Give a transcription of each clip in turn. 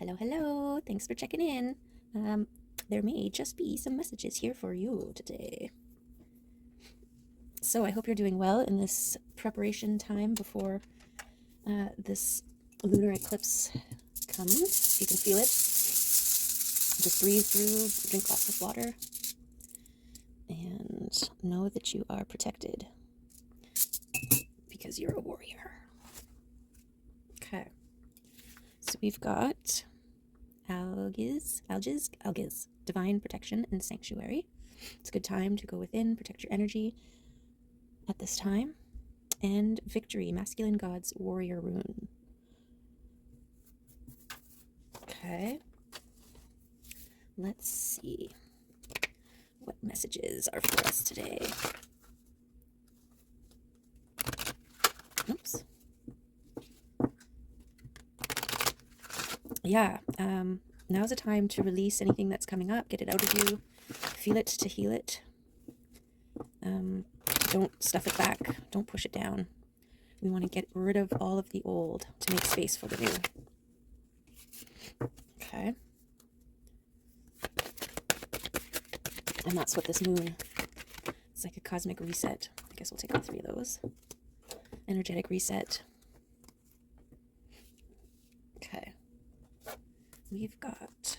Hello, hello. Thanks for checking in. There may just be some messages here for you today. So I hope you're doing well in this preparation time before this lunar eclipse comes. If you can feel it, just breathe through, drink lots of water, and know that you are protected because you're a warrior. Okay. So we've got algaes, divine protection and sanctuary. It's a good time to go within, protect your energy at this time. And victory, masculine gods, warrior rune. Okay. Let's see what messages are for us today. Oops. Yeah, now's a time to release anything that's coming up, get it out of you, feel it to heal it. Don't stuff it back, don't push it down. We want to get rid of all of the old to make space for the new. Okay. And that's what this moon, it's like a cosmic reset. I guess we'll take all three of those. Energetic reset. Okay. We've got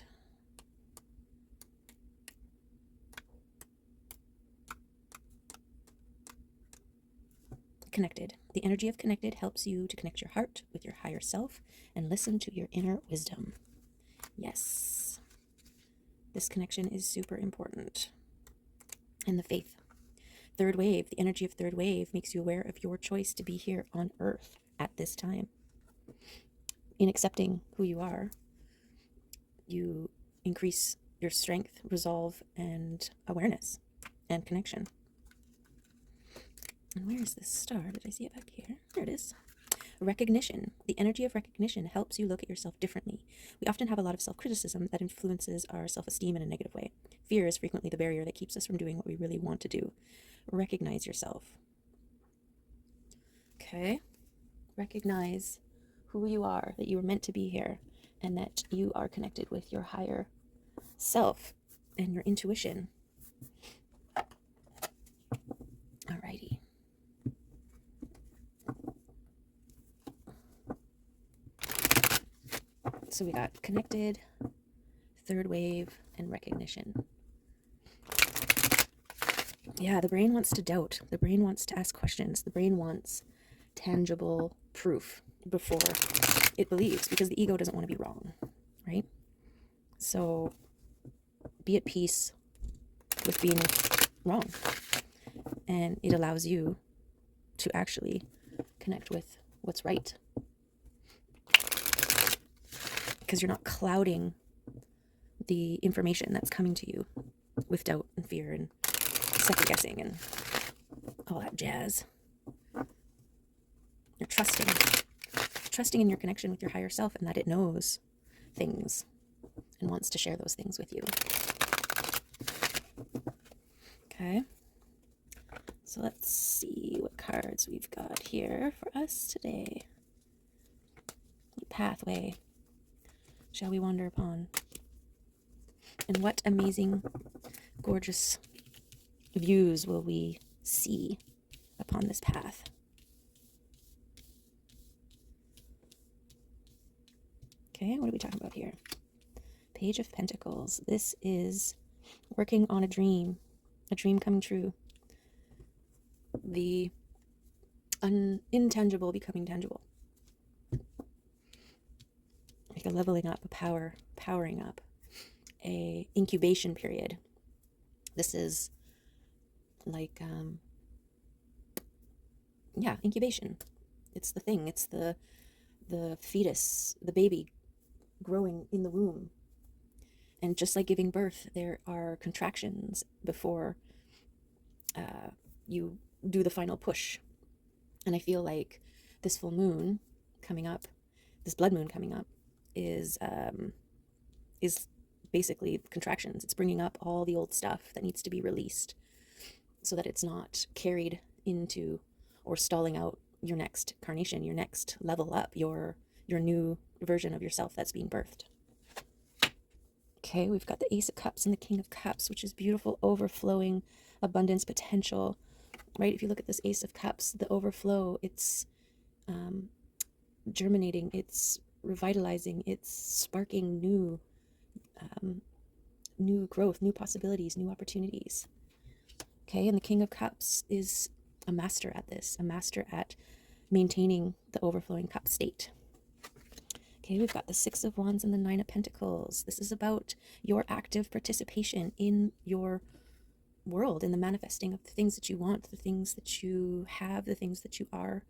connected. The energy of connected helps you to connect your heart with your higher self and listen to your inner wisdom. Yes. This connection is super important. And the faith. Third wave, the energy of third wave makes you aware of your choice to be here on earth at this time. In accepting who you are, you increase your strength, resolve, and awareness and connection. And where is this star? Did I see it back here? There it is. Recognition. The energy of recognition helps you look at yourself differently. We often have a lot of self-criticism that influences our self-esteem in a negative way. Fear is frequently the barrier that keeps us from doing what we really want to do. Recognize yourself. Okay. Recognize who you are, that you were meant to be here, and that you are connected with your higher self and your intuition. Alrighty. So we got connected, third wave, and recognition. Yeah, the brain wants to doubt. The brain wants to ask questions. The brain wants tangible proof before it believes, because the ego doesn't want to be wrong, right? So be at peace with being wrong. And it allows you to actually connect with what's right. Because you're not clouding the information that's coming to you with doubt and fear and second guessing and all that jazz. You're trusting in your connection with your higher self, and that it knows things and wants to share those things with you. Okay. So let's see what cards we've got here for us today. What pathway shall we wander upon? And what amazing, gorgeous views will we see upon this path? Okay, what are we talking about here? Page of Pentacles. This is working on a dream coming true. The intangible becoming tangible. Like a leveling up, a powering up, a incubation period. This is like, incubation. It's the thing. It's the fetus, the baby growing in the womb. And just like giving birth, there are contractions before you do the final push. And I feel like this full moon coming up, this blood moon coming up, is basically contractions. It's bringing up all the old stuff that needs to be released so that it's not carried into or stalling out your next carnation, your next level up, your new version of yourself that's being birthed. Okay, we've got the Ace of Cups and the King of Cups, which is beautiful, overflowing abundance potential, right? If you look at this Ace of Cups, the overflow, it's germinating, it's revitalizing, it's sparking new growth, new possibilities, new opportunities. Okay, and the King of Cups is a master at this, a master at maintaining the overflowing cup state. Okay, we've got the Six of Wands and the Nine of Pentacles. This is about your active participation in your world, in the manifesting of the things that you want, the things that you have, the things that you are,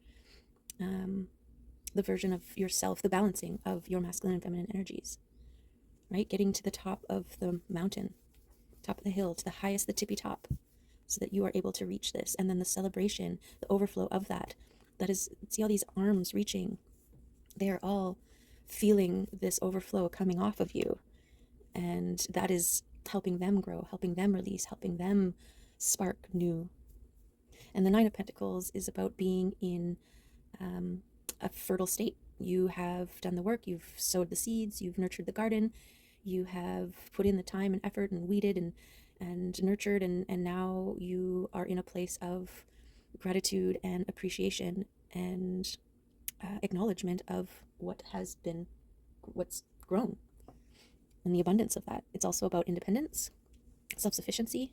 the version of yourself, the balancing of your masculine and feminine energies, right? Getting to the top of the mountain, top of the hill, to the highest, the tippy top, so that you are able to reach this. And then the celebration, the overflow of that is, see all these arms reaching, they are all feeling this overflow coming off of you. And that is helping them grow, helping them release, helping them spark new. And the Nine of Pentacles is about being in a fertile state. You have done the work, you've sowed the seeds, you've nurtured the garden, you have put in the time and effort and weeded and nurtured, and now you are in a place of gratitude and appreciation and acknowledgement of what's grown and the abundance of that. It's also about independence, self-sufficiency.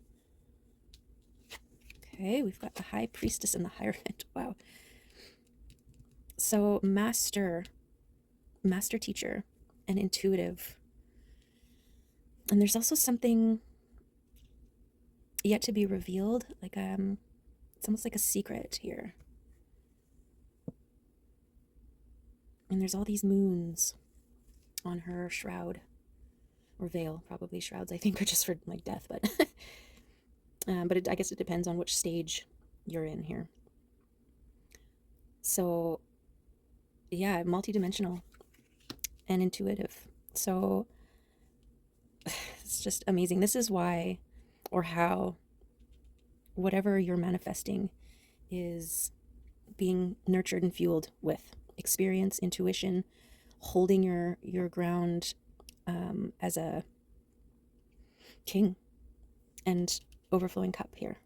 Okay, we've got the High Priestess and the Hierophant. Wow. So master teacher, and intuitive. And there's also something yet to be revealed, like it's almost like a secret here. And there's all these moons on her shroud, or veil. Probably shrouds, I think, are just for like death, but I guess it depends on which stage you're in here. So yeah, multidimensional and intuitive. So it's just amazing. This is why, or how, whatever you're manifesting is being nurtured and fueled with experience, intuition, holding your ground as a king, and overflowing cup here.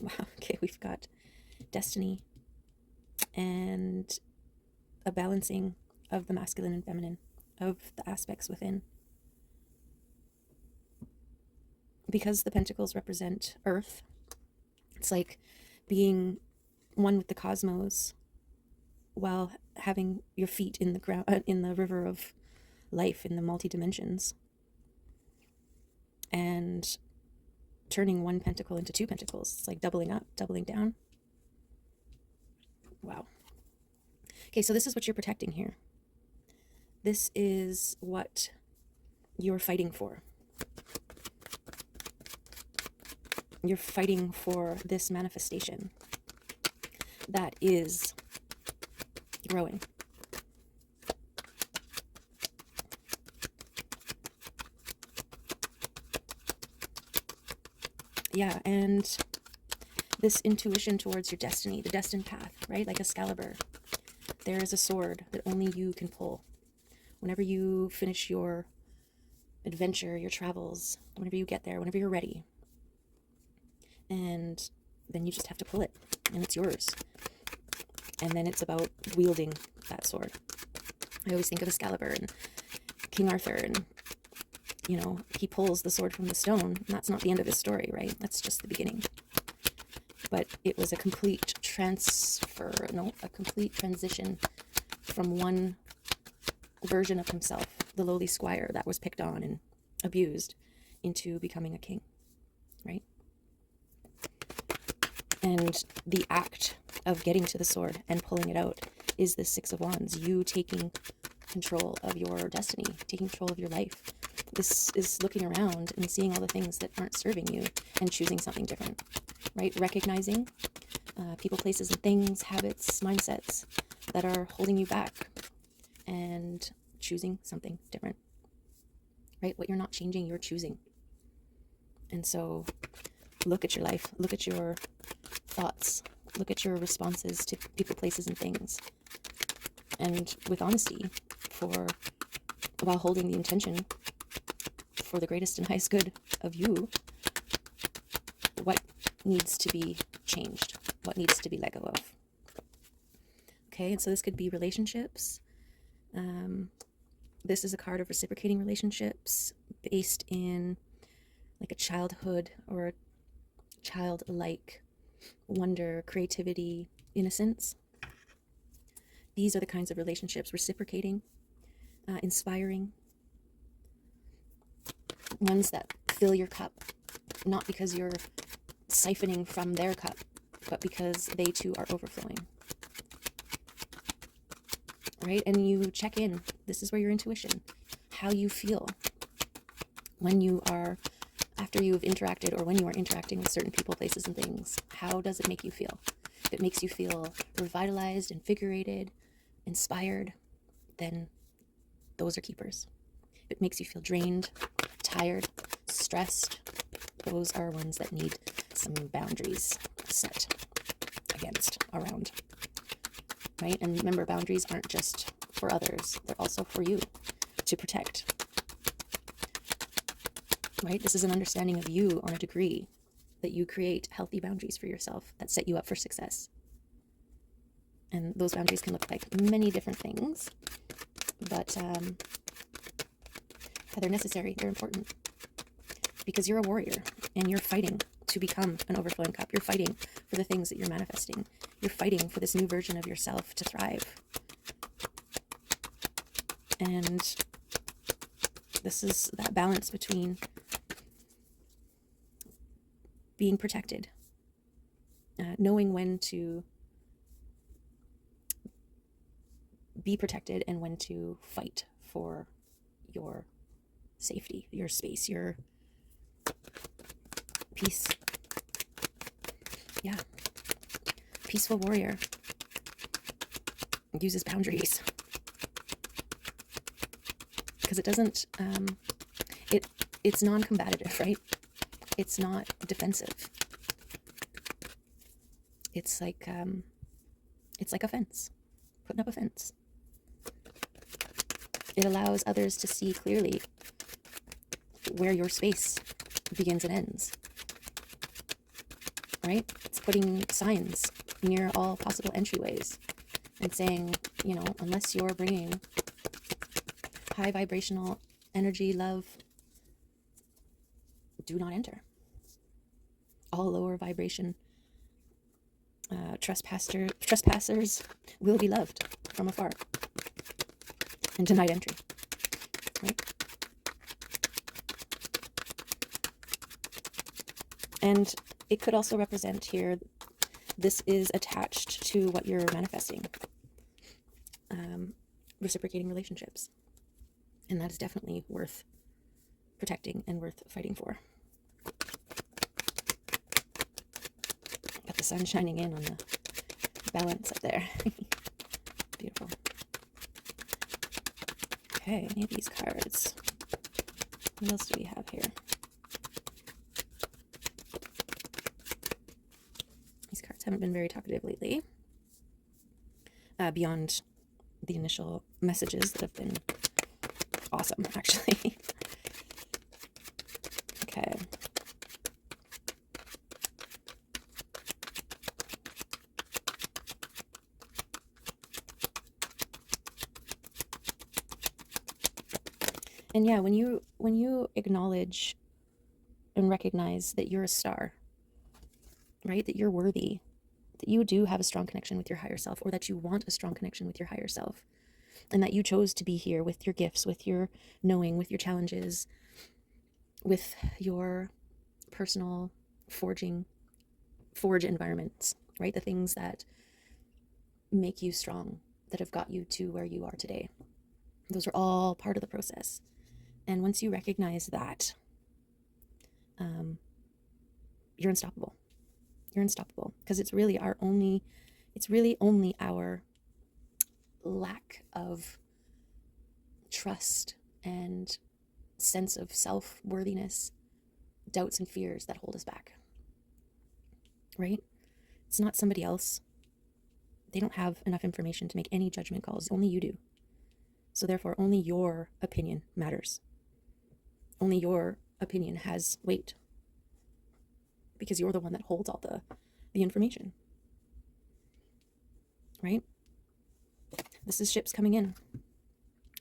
Wow. Okay, we've got destiny and a balancing of the masculine and feminine, of the aspects within. Because the pentacles represent earth, it's like being one with the cosmos while having your feet in the ground, in the river of life, in the multi-dimensions, and turning one pentacle into two pentacles. It's like doubling up, doubling down. Wow. Okay, so this is what you're protecting here. This is what you're fighting for. You're fighting for this manifestation that is growing. Yeah, and this intuition towards your destiny, the destined path, right? Like Excalibur. There is a sword that only you can pull. Whenever you finish your adventure, your travels, whenever you get there, whenever you're ready. And then you just have to pull it, and it's yours. And then it's about wielding that sword. I always think of Excalibur and King Arthur, and you know, he pulls the sword from the stone, and that's not the end of his story, right? That's just the beginning. But it was a complete a complete transition from one version of himself, the lowly squire that was picked on and abused, into becoming a king, right? And the act of getting to the sword and pulling it out is the Six of Wands, you taking control of your destiny, taking control of your life. This is looking around and seeing all the things that aren't serving you and choosing something different, right? Recognizing people, places, and things, habits, mindsets that are holding you back, and choosing something different, right? What you're not changing, you're choosing. And so look at your life, look at your thoughts, look at your responses to people, places, and things, and with honesty, while holding the intention for the greatest and highest good of you, what needs to be changed, what needs to be let go of. Okay, and so this could be relationships. This is a card of reciprocating relationships based in like a childhood or a childlike wonder, creativity, innocence. These are the kinds of relationships, reciprocating, inspiring, ones that fill your cup, not because you're siphoning from their cup, but because they too are overflowing. Right? And you check in. This is where your intuition, how you feel when you are, after you've interacted or when you are interacting with certain people, places, and things. How does it make you feel? If it makes you feel revitalized, invigorated, inspired, then those are keepers. If it makes you feel drained, tired, stressed, those are ones that need some boundaries set against, around. Right? And remember, boundaries aren't just for others, they're also for you to protect. Right? This is an understanding of you on a degree that you create healthy boundaries for yourself that set you up for success. And those boundaries can look like many different things, but they're necessary, they're important, because you're a warrior and you're fighting to become an overflowing cup. You're fighting for the things that you're manifesting. You're fighting for this new version of yourself to thrive. And this is that balance between being protected, knowing when to be protected and when to fight for your safety, your space, your peace. Yeah. Peaceful warrior uses boundaries because it doesn't, it's non-combative, right? It's not defensive. It's like a fence, putting up a fence. It allows others to see clearly where your space begins and ends, right? It's putting signs near all possible entryways and saying, you know, unless you're bringing high vibrational energy, love, do not enter. All lower vibration trespassers will be loved from afar and denied entry, right? And it could also represent here, this is attached to what you're manifesting, reciprocating relationships. And that is definitely worth protecting and worth fighting for. Got the sun shining in on the balance up there. Beautiful. Okay, any of these cards. What else do we have here? These cards haven't been very talkative lately. Beyond the initial messages that have been awesome, actually. Okay. And yeah, when you acknowledge and recognize that you're a star, right? That you're worthy, that you do have a strong connection with your higher self, or that you want a strong connection with your higher self, and that you chose to be here with your gifts, with your knowing, with your challenges, with your personal forge environments, right? The things that make you strong, that have got you to where you are today. Those are all part of the process. And once you recognize that, you're unstoppable. You're unstoppable, because it's really only our lack of trust and sense of self-worthiness, doubts and fears that hold us back, right? It's not somebody else. They don't have enough information to make any judgment calls. Only you do. So therefore, only your opinion matters. Only your opinion has weight, because you're the one that holds all the information, right? This is ships coming in.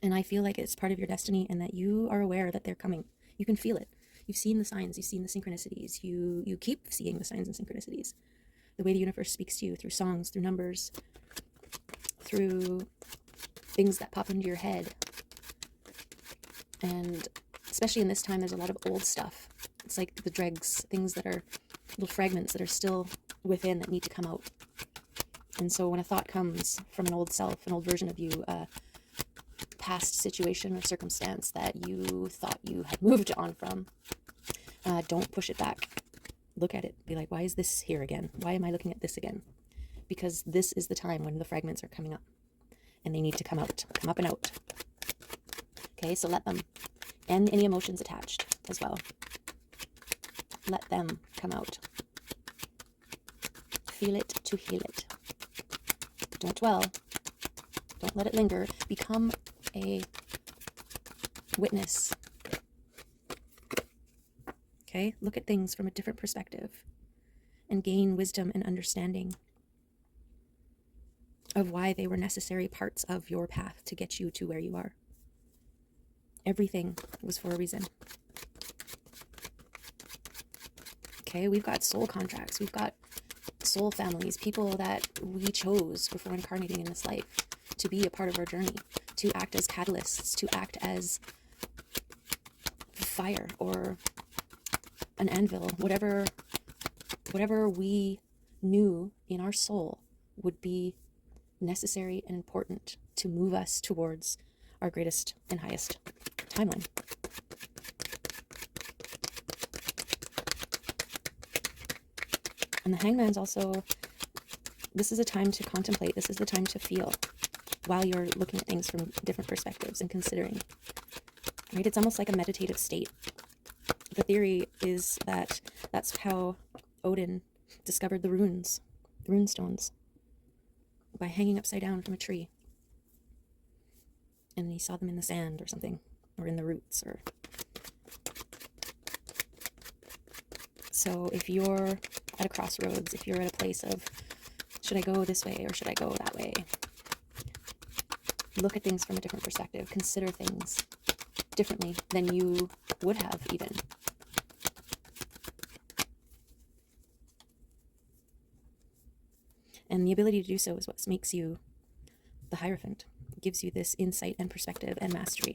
And I feel like it's part of your destiny, and that you are aware that they're coming. You can feel it. You've seen the signs, you've seen the synchronicities. You keep seeing the signs and synchronicities. The way the universe speaks to you through songs, through numbers, through things that pop into your head. And especially in this time, there's a lot of old stuff. It's like the dregs, things that are little fragments that are still within that need to come out. And so when a thought comes from an old self, an old version of you, a past situation or circumstance that you thought you had moved on from, don't push it back. Look at it. Be like, why is this here again? Why am I looking at this again? Because this is the time when the fragments are coming up, and they need to come out, come up and out. Okay, so let them. And any emotions attached as well. Let them come out. Feel it to heal it. Don't dwell. Don't let it linger. Become a witness. Okay, look at things from a different perspective and gain wisdom and understanding of why they were necessary parts of your path to get you to where you are. Everything was for a reason. Okay, we've got soul contracts, we've got soul families, people that we chose before incarnating in this life to be a part of our journey, to act as catalysts, to act as fire or an anvil, whatever we knew in our soul would be necessary and important to move us towards our greatest and highest timeline. And the Hangman's also, this is a time to contemplate, this is the time to feel while you're looking at things from different perspectives and considering, right? It's almost like a meditative state. The theory is that that's how Odin discovered the runes, the rune stones, by hanging upside down from a tree. And he saw them in the sand or something, or in the roots. Or so if you're at a crossroads, if you're at a place of, should I go this way or should I go that way? Look at things from a different perspective. Consider things differently than you would have even. And the ability to do so is what makes you the Hierophant. It gives you this insight and perspective and mastery.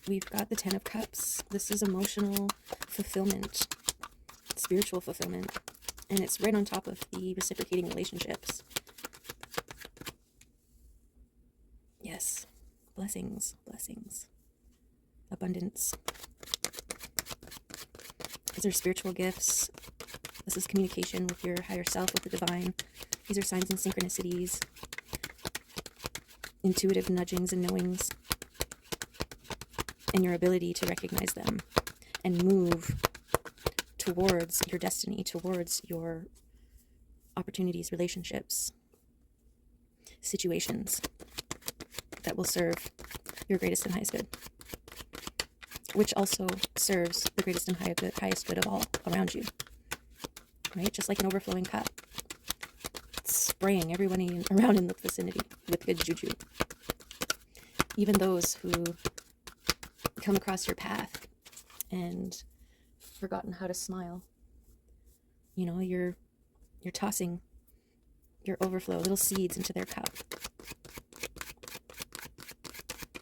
We've got the Ten of Cups. This is emotional fulfillment, spiritual fulfillment, and it's right on top of the reciprocating relationships. Yes, blessings, blessings, abundance. These are spiritual gifts. This is communication with your higher self, with the divine. These are signs and synchronicities, intuitive nudgings and knowings, and your ability to recognize them and move towards your destiny, towards your opportunities, relationships, situations that will serve your greatest and highest good, which also serves the greatest and highest good of all around you, right? Just like an overflowing cup, it's spraying everyone around in the vicinity with good juju. Even those who come across your path and forgotten how to smile, you know, you're tossing your overflow, little seeds into their cup,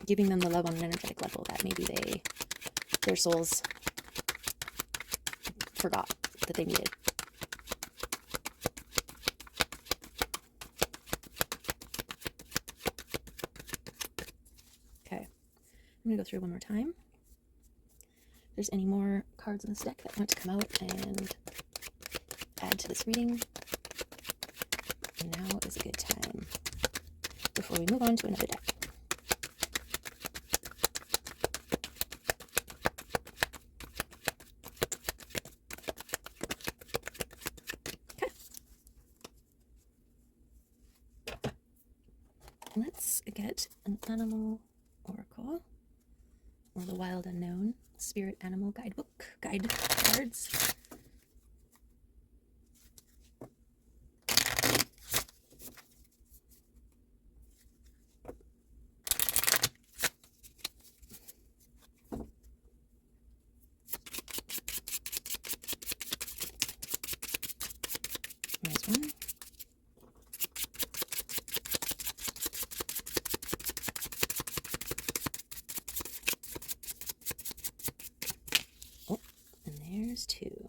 giving them the love on an energetic level that maybe their souls forgot that they needed. Okay, I'm gonna go through one more time. there's any more cards in this deck that want to come out and add to this reading, now is a good time before we move on to another deck. Okay. Let's get an animal oracle, or the wild unknown spirit animal guidebook, guide cards. There's one. Oh, and there's two.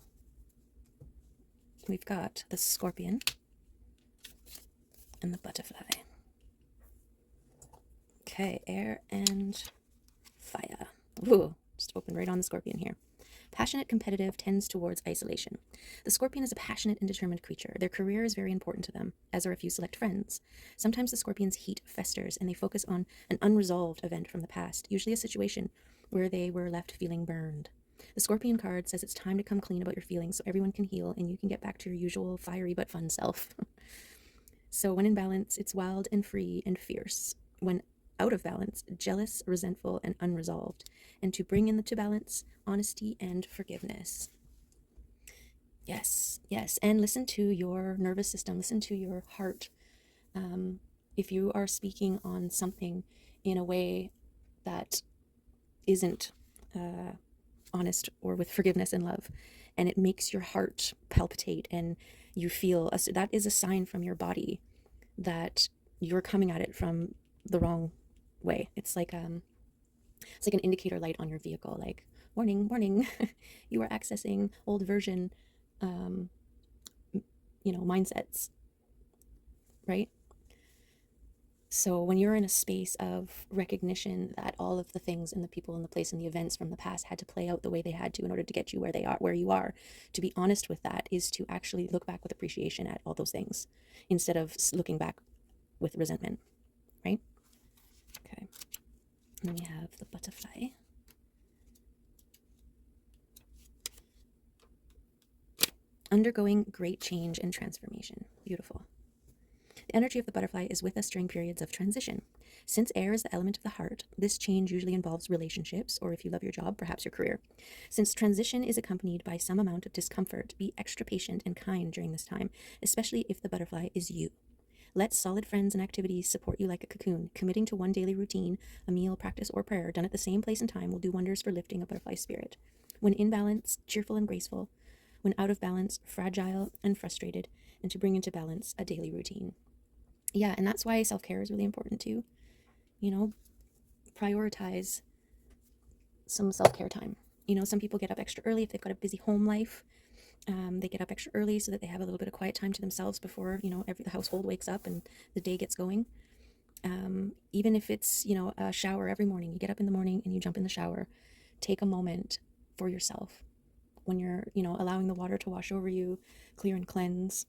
We've got the scorpion and the butterfly. Okay, air and fire. Ooh, just opened right on the scorpion here. Passionate, competitive, tends towards isolation. The scorpion is a passionate and determined creature. Their career is very important to them, as are a few select friends. Sometimes the scorpion's heat festers and they focus on an unresolved event from the past, usually a situation where they were left feeling burned. The scorpion card says it's time to come clean about your feelings so everyone can heal and you can get back to your usual fiery but fun self. So when in balance, it's wild and free and fierce. When out of balance, jealous, resentful, and unresolved. And to bring into balance, honesty and forgiveness. Yes, yes. And listen to your nervous system, listen to your heart. If you are speaking on something in a way that isn't honest or with forgiveness and love, and it makes your heart palpitate and you feel, that is a sign from your body that you're coming at it from the wrong way. It's like an indicator light on your vehicle, like warning, warning, you are accessing old version mindsets, right? So when you're in a space of recognition that all of the things and the people and the place and the events from the past had to play out the way they had to in order to get you where you are, to be honest with that is to actually look back with appreciation at all those things instead of looking back with resentment, right? Okay. And then we have the butterfly. Undergoing great change and transformation. Beautiful. The energy of the butterfly is with us during periods of transition. Since air is the element of the heart, this change usually involves relationships, or if you love your job, perhaps your career. Since transition is accompanied by some amount of discomfort, be extra patient and kind during this time, especially if the butterfly is you. Let solid friends and activities support you like a cocoon. Committing to one daily routine, a meal, practice, or prayer done at the same place and time will do wonders for lifting a butterfly spirit. When in balance, cheerful and graceful. When out of balance, fragile and frustrated, and to bring into balance a daily routine. Yeah, and that's why self-care is really important too. Prioritize some self-care time. Some people get up extra early if they've got a busy home life. They get up extra early so that they have a little bit of quiet time to themselves before, the household wakes up and the day gets going. Even if it's, a shower every morning, you get up in the morning and you jump in the shower, take a moment for yourself. When you're, allowing the water to wash over you, clear and cleanse,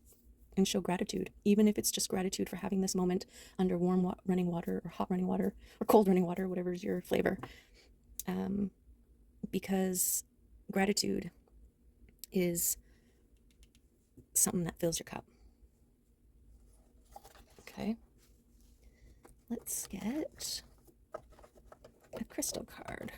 and show gratitude, even if it's just gratitude for having this moment under warm running water or hot running water or cold running water, whatever's your flavor. Because gratitude is something that fills your cup. Okay. Let's get a crystal card.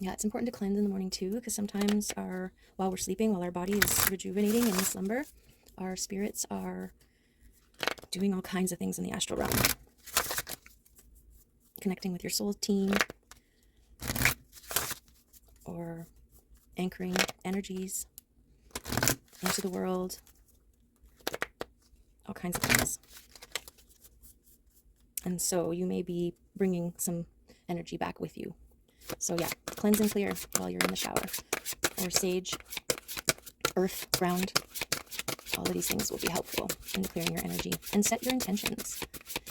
Yeah, it's important to cleanse in the morning too, because sometimes while we're sleeping, while our body is rejuvenating in slumber, our spirits are doing all kinds of things in the astral realm. Connecting with your soul team, or anchoring energies into the world, all kinds of things. And so you may be bringing some energy back with you So yeah, cleanse and clear while you're in the shower. Or sage, earth, ground. All of these things will be helpful in clearing your energy. And set your intentions.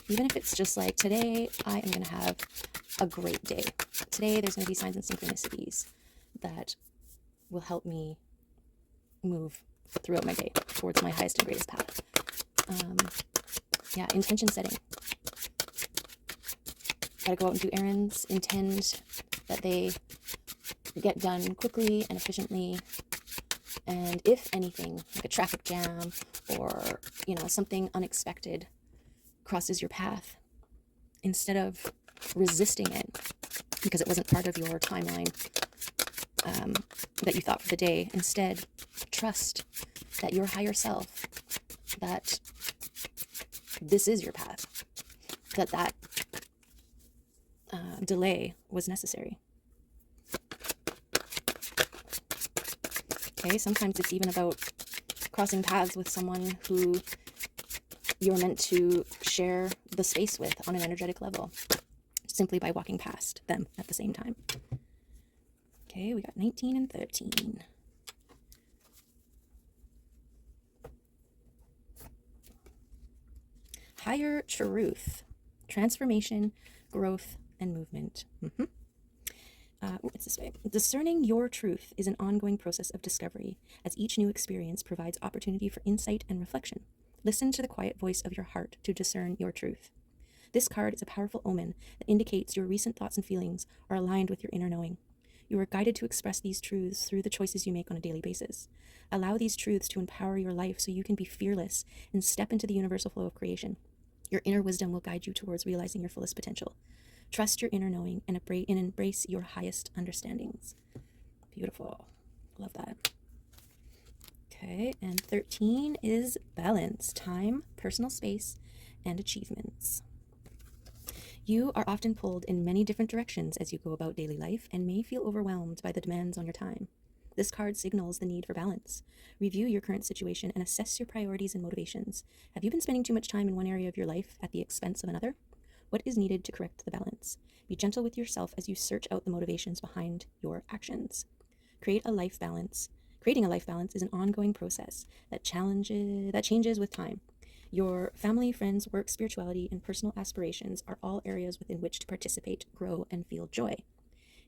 Even if it's just like, today I am going to have a great day. Today there's going to be signs and synchronicities that will help me move throughout my day towards my highest and greatest path. Yeah, intention setting. Gotta go out and do errands. Intend that they get done quickly and efficiently. And if anything, like a traffic jam or, something unexpected crosses your path, instead of resisting it because it wasn't part of your timeline that you thought for the day, instead trust that your higher self, that this is your path, that delay was necessary. Okay, sometimes it's even about crossing paths with someone who you're meant to share the space with on an energetic level, simply by walking past them at the same time. Okay, we got 19 and 13. Higher truth, transformation, growth, and movement. It's this way. Discerning your truth is an ongoing process of discovery, as each new experience provides opportunity for insight and reflection. Listen to the quiet voice of your heart to discern your truth. This card is a powerful omen that indicates your recent thoughts and feelings are aligned with your inner knowing. You are guided to express these truths through the choices you make on a daily basis. Allow these truths to empower your life so you can be fearless and step into the universal flow of creation. Your inner wisdom will guide you towards realizing your fullest potential. Trust your inner knowing and embrace your highest understandings. Beautiful. Love that. Okay, and 13 is balance, time, personal space, and achievements. You are often pulled in many different directions as you go about daily life and may feel overwhelmed by the demands on your time. This card signals the need for balance. Review your current situation and assess your priorities and motivations. Have you been spending too much time in one area of your life at the expense of another? What is needed to correct the balance? Be gentle with yourself as you search out the motivations behind your actions. Creating a life balance is an ongoing process that changes with time. Your family, friends, work, spirituality, and personal aspirations are all areas within which to participate, grow, and feel joy.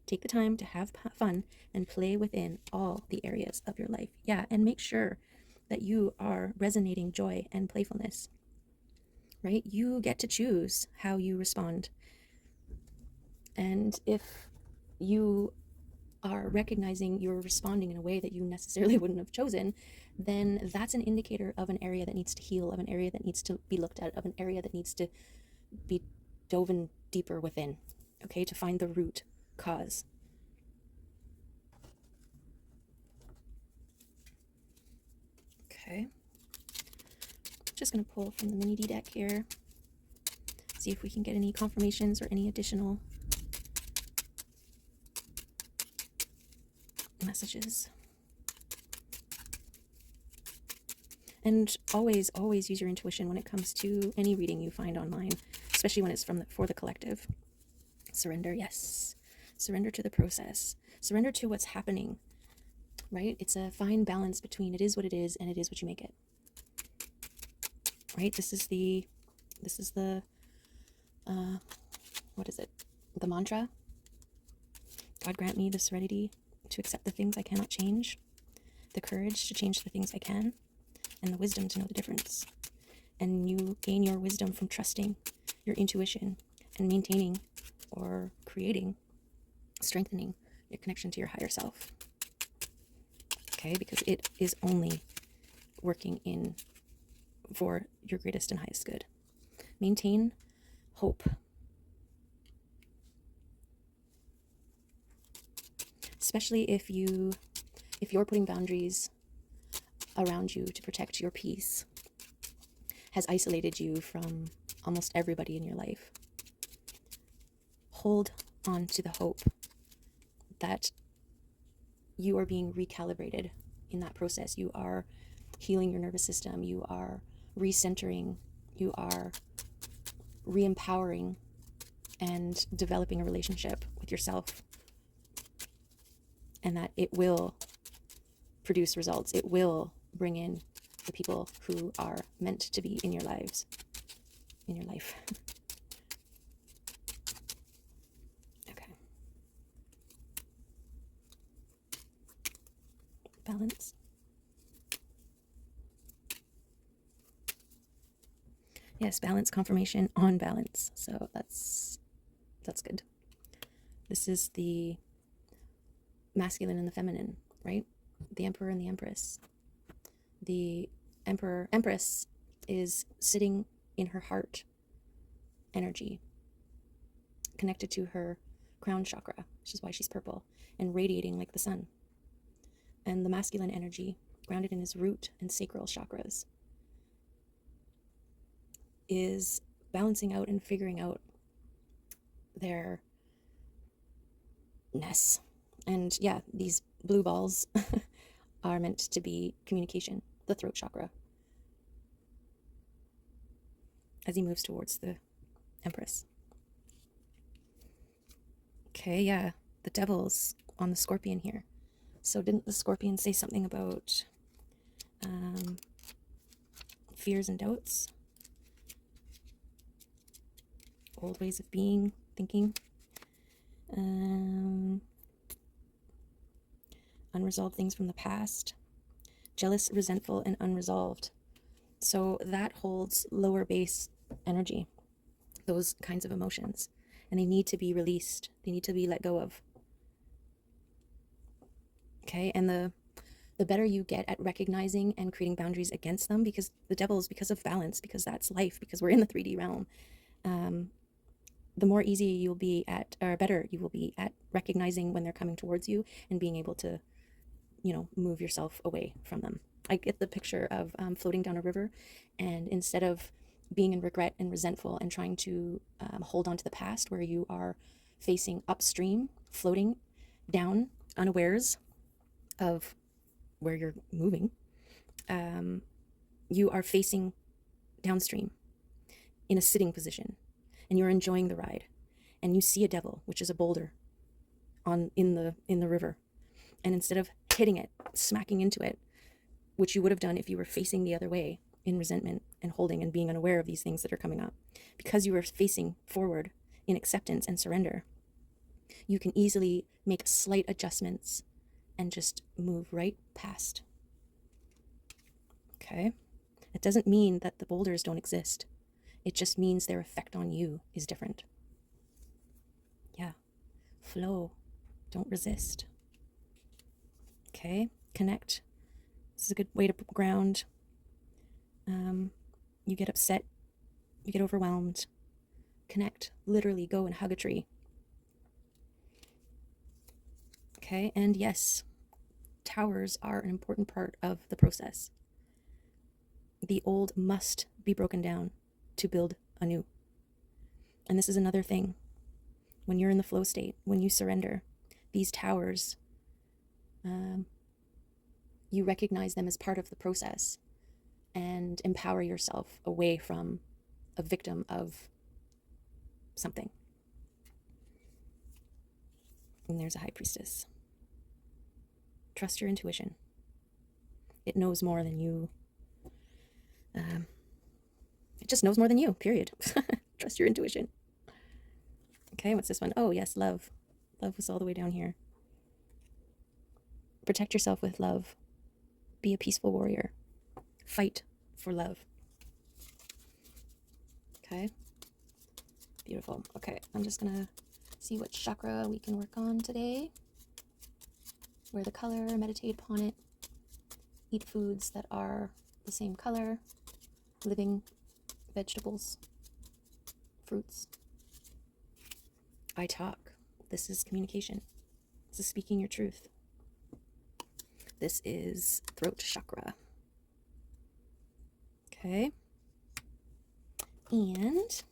Take the time to have fun and play within all the areas of your life. Yeah, and make sure that you are resonating joy and playfulness. Right? You get to choose how you respond. And if you are recognizing you're responding in a way that you necessarily wouldn't have chosen, then that's an indicator of an area that needs to heal, of an area that needs to be looked at, of an area that needs to be dove in deeper within, okay, to find the root cause. Okay. Just going to pull from the mini D deck here, see if we can get any confirmations or any additional messages. And always use your intuition when it comes to any reading you find online, especially when it's for the collective. Surrender, yes. Surrender to the process. Surrender to what's happening, right? It's a fine balance between it is what it is and it is what you make it. Right? This is the what is it? The mantra. God grant me the serenity to accept the things I cannot change, the courage to change the things I can, and the wisdom to know the difference. And you gain your wisdom from trusting your intuition and maintaining or creating, strengthening your connection to your higher self. Okay, because it is only working for your greatest and highest good. Maintain hope. Especially if you're putting boundaries around you to protect your peace, has isolated you from almost everybody in your life. Hold on to the hope that you are being recalibrated in that process. You are healing your nervous system. You are recentering. You are re-empowering and developing a relationship with yourself, and that it will produce results. It will bring in the people who are meant to be in your lives, in your life. Okay. Balance. Yes, balance, confirmation on balance. So that's good. This is the masculine and the feminine, right? The emperor and the empress. The empress is sitting in her heart energy, connected to her crown chakra, which is why she's purple, and radiating like the sun. And the masculine energy, grounded in his root and sacral chakras, is balancing out and figuring out their ness. And yeah, these blue balls are meant to be communication, the throat chakra, as he moves towards the empress. Okay, yeah, the devil's on the scorpion here. So didn't the scorpion say something about fears and doubts? Old ways of being, thinking. Unresolved things from the past. Jealous, resentful, and unresolved. So that holds lower base energy, those kinds of emotions. And they need to be released. They need to be let go of. Okay, and the better you get at recognizing and creating boundaries against them, because the devil is because of balance, because that's life, because we're in the 3D realm, the more easy you'll be at, or better you will be at recognizing when they're coming towards you and being able to, move yourself away from them. I get the picture of floating down a river, and instead of being in regret and resentful and trying to hold on to the past, where you are facing upstream, floating down, unawares of where you're moving, you are facing downstream in a sitting position, and you're enjoying the ride, and you see a devil, which is a boulder in the river, and instead of hitting it, smacking into it, which you would have done if you were facing the other way in resentment and holding and being unaware of these things that are coming up, because you were facing forward in acceptance and surrender, you can easily make slight adjustments and just move right past. Okay? It doesn't mean that the boulders don't exist. It just means their effect on you is different. Yeah. Flow. Don't resist. Okay? Connect. This is a good way to ground. You get upset. You get overwhelmed. Connect. Literally go and hug a tree. Okay? And yes, towers are an important part of the process. The old must be broken down to build anew. And this is another thing. When you're in the flow state, when you surrender, these towers, you recognize them as part of the process and empower yourself away from a victim of something. And there's a high priestess. Trust your intuition. It knows more than you. It just knows more than you, period. Trust your intuition. Okay, what's this one? Oh, yes, love. Love was all the way down here. Protect yourself with love. Be a peaceful warrior. Fight for love. Okay. Beautiful. Okay, I'm just going to see what chakra we can work on today. Wear the color, meditate upon it. Eat foods that are the same color. Living vegetables. Fruits. I talk. This is communication. This is speaking your truth. This is throat chakra. Okay. And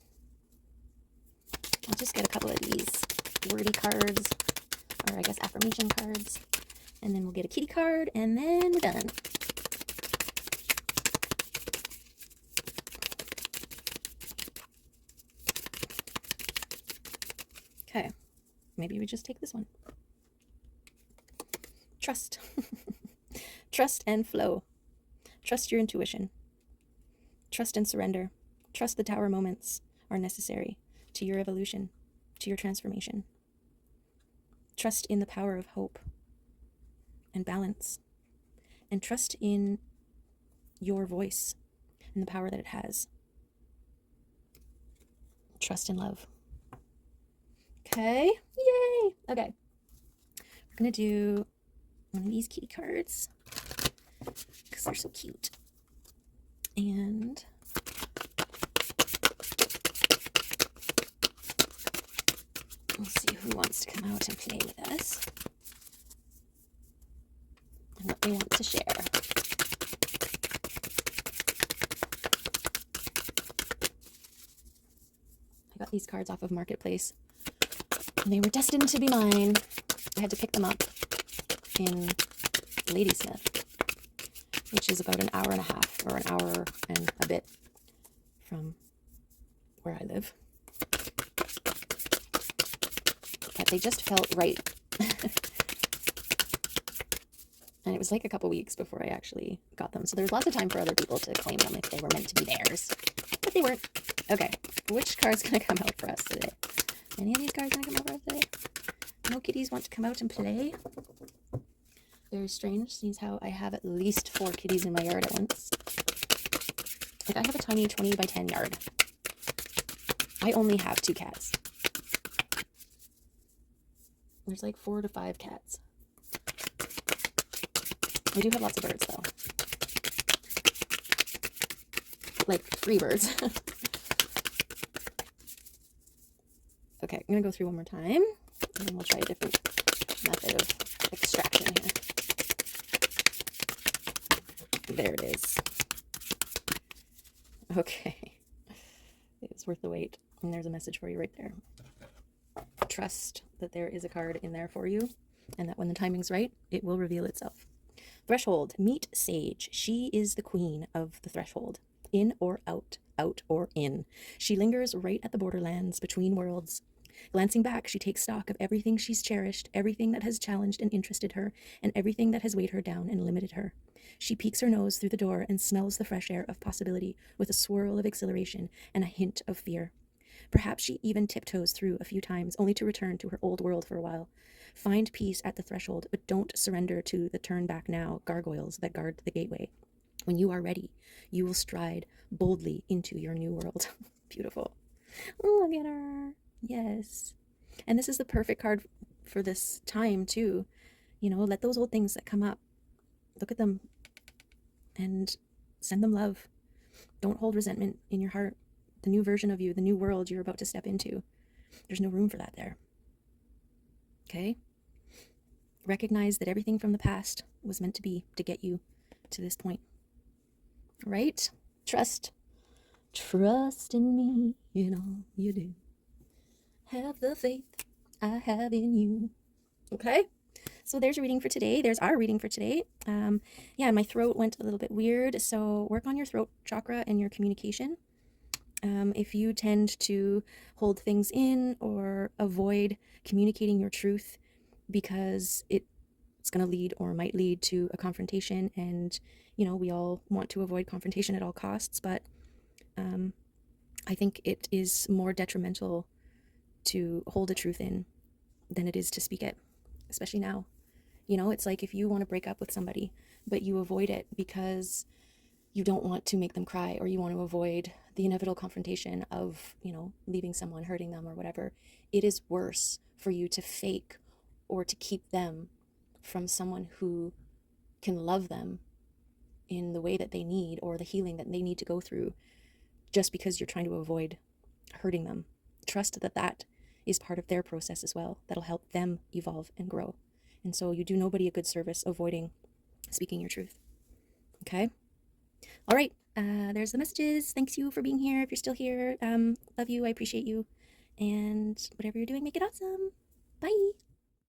I'll just get a couple of these wordy cards, or I guess affirmation cards, and then we'll get a kitty card, and then we're done. Okay. Maybe we just take this one. trust. Trust and flow. Trust your intuition. Trust and surrender. Trust the tower moments are necessary to your evolution, to your transformation. Trust in the power of hope and balance. And trust in your voice and the power that it has. Trust in love. Okay, yay! Okay, we're gonna do one of these kitty cards because they're so cute. And we'll see who wants to come out and play with us and what they want to share. I got these cards off of Marketplace and they were destined to be mine. I had to pick them up in Ladysmith, which is about an hour and a half or an hour and a bit from where I live. But they just felt right. And it was like a couple weeks before I actually got them. So there's lots of time for other people to claim them if they were meant to be theirs. But they weren't. Okay, which card's going to come out for us today? Any of these cards going to come out for us today? No kitties want to come out and play? Very strange, seeing how I have at least 4 kitties in my yard at once. Like, I have a tiny 20 by 10 yard. I only have 2 cats. There's like 4 to 5 cats. I do have lots of birds, though. Like 3 birds. Okay, I'm going to go through one more time. And then we'll try a different method of extraction here. There it is. Okay. It's worth the wait. And there's a message for you right there. Trust that there is a card in there for you, and that when the timing's right, it will reveal itself. Threshold. Meet Sage. She is the queen of the threshold. In or out, out or in. She lingers right at the borderlands between worlds. Glancing back, she takes stock of everything she's cherished, everything that has challenged and interested her, and everything that has weighed her down and limited her. She peeks her nose through the door and smells the fresh air of possibility with a swirl of exhilaration and a hint of fear. Perhaps she even tiptoes through a few times, only to return to her old world for a while. Find peace at the threshold, but don't surrender to the turn back now gargoyles that guard the gateway. When you are ready, you will stride boldly into your new world. Beautiful. Look at her. Yes. And this is the perfect card for this time too. You know, let those old things that come up, look at them and send them love. Don't hold resentment in your heart. The new version of you, the new world you're about to step into, there's no room for that there. Okay? Recognize that everything from the past was meant to be to get you to this point. Right? Trust. Trust in me, you know you do. Have the faith I have in you. Okay? So there's your reading for today. There's our reading for today. Yeah, my throat went a little bit weird, so work on your throat chakra and your communication. If you tend to hold things in or avoid communicating your truth because it's going to lead or might lead to a confrontation, and you know, we all want to avoid confrontation at all costs, but I think it is more detrimental to hold a truth in than it is to speak it, especially now. You know, it's like if you want to break up with somebody, but you avoid it because you don't want to make them cry, or you want to avoid the inevitable confrontation of, you know, leaving someone, hurting them or whatever. It is worse for you to fake or to keep them from someone who can love them in the way that they need, or the healing that they need to go through, just because you're trying to avoid hurting them. Trust that that is part of their process as well. That'll help them evolve and grow. And so you do nobody a good service avoiding speaking your truth. Okay? All right. There's the messages. Thanks you for being here. If you're still here, love you. I appreciate you. And whatever you're doing, make it awesome. Bye.